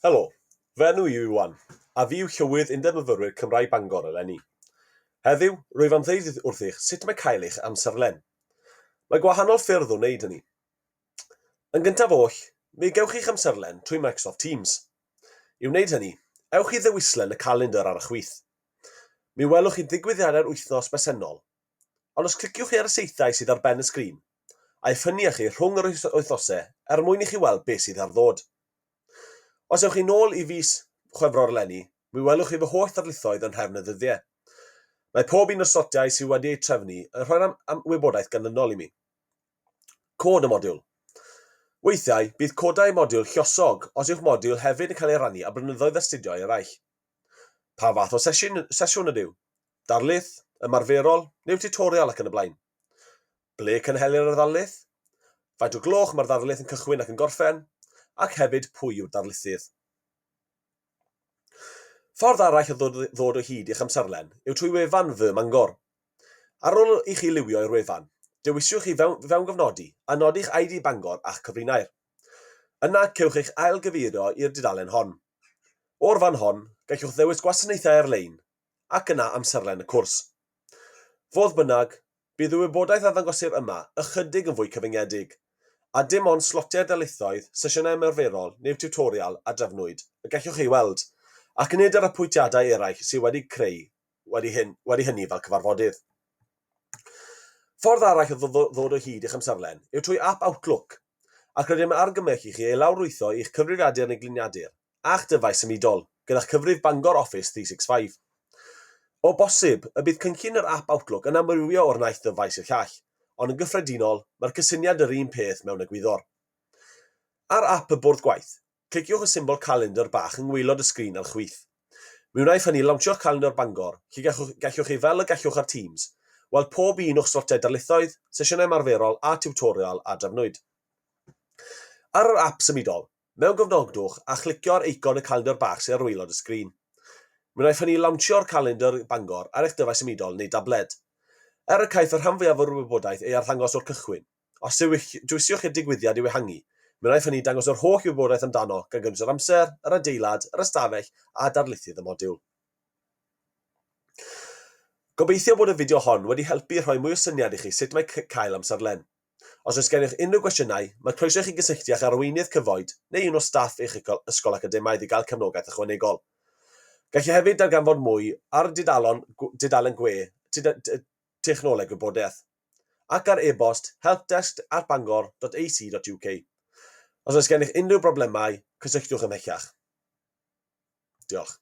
Helo, fe enw i yw Iwan, a fi yw llywydd undeb myfyrwyr Cymraeg Bangor eleni. Heddiw, rwyf am ddeud wrth eich sut mae cael eich amserlen. Mae gwahanol ffyrdd o wneud hynny. Yn gyntaf oll, mi gewch eich amserlen trwy Microsoft Teams. I wneud hynny, ewch i ddewislen y calendar ar y chwith. Mi welwch chi ddigwyddiadau'r wythnos besennol, ond os cliciwch chi ar y seithau sydd ar ben y sgrin, a effynnu chi rhwng yr wythnosau mwyn i chi weld beth sydd ar ddod. Os ewch chi nôl i fis Chwefror eleni, mi welwch chi fy holl ddarlithoedd yn nhrefn y ddyddiau. Mae pob un o'r slotiau sydd wedi eu trefnu yn rhoi am wybodaeth ganlynol i mi. Cod y modiwl. Weithiau, bydd codau modiwl lluosog os yw'ch modiwl hefyd yn cael ei rannu a blynyddoedd astudio i'r eich. Pa fath o sesiwn ydyw? Darlith, ymarferol, neu tutorial ac yn y blaen. Ble cynhelir y ddarlith? Faint o gloch mae'r darlith yn cychwyn ac yn gorffen? Ac hefyd pwy yw'r darlithydd. Ffordd arall o ddod o hyd i'ch amserlen yw trwy wefan fy Mangor. Ar ôl i chi liwio i'r wefan, dewisiwch chi fewn gofnodi a nodi'ch ID Bangor a'ch cyfrinair. Yna cewch eich ailgyfeirio i'r dudalen hon. O'r fan hon, gallwch ddewis gwasanaethau ar-lein ac yna amserlen y cwrs. Fodd bynnag, bydd y wybodaeth a ddangosir yma ychydig yn fwy cyfyngedig, a dim ond slotiau darlithoedd, sesiynau ymarferol neu tutorial a drefnwyd y gallwch chi weld, ac nid yr apwyntiadau eraill sydd wedi creu wedi hynny fel cyfarfodydd. Ffordd arall o ddod o hyd i'ch amserlen yw trwy ap Outlook, ac rydym yn argymell i chi ei lawrlwytho i'ch cyfrifiadur neu gliniadur a'ch dyfais ymudol gyda'ch cyfrif Bangor Office 365. O bosib, y bydd cynllun yr ap Outlook yn amrywio o'r naill ddyfais i'r llall, ond yn gyffredinol, mae'r cysyniad yr un peth mewn egwyddor. Ar ap y bwrdd gwaith, cliciwch y symbol calendar bach yng ngwaelod y sgrin ar chwith. Mi wnaeth hynny lawnsio'ch calendar Bangor, lle gallwch chi fel y gallwch ar Teams, weld pob un o'ch slotiau darlithoedd, sesiynau ymarferol a tutorial a drefnwyd. Ar yr ap symudol, mewn gofnodwch a chlicio ar eicon y calendar bach sydd ar waelod y sgrin. Mi wnaeth hynny lawnsio'r calendar Bangor ar eich dyfais ymudol neu dabled. Y caiff y rhan fwyaf o'r wybodaeth ei arddangos o'r cychwyn. Os dywisiwch i'r digwyddiad i'w ehangu, mi wnaeth hynny dangos yr holl wybodaeth amdano gan gynnwys yr amser, yr adeilad, yr ystafell a darlithydd y modiwl. Gobeithio bod y fideo hon wedi helpu rhoi mwy o syniad i chi sut mae cael amserlen. Os oes gennych unrhyw gwestiynau, mae croeso i chi gysylltu â'ch arweinydd cyfoed neu un o staff eich ysgol academaidd i gael cefnogaeth ychwanegol. Gallai hefyd darganfod mwy ar dudalen gwe technoleg wybodaeth, ac ar e-bost helpdesk@bangor.ac.uk. Os oes gennych unrhyw broblemau, cysylltwch ymhellach. Diolch.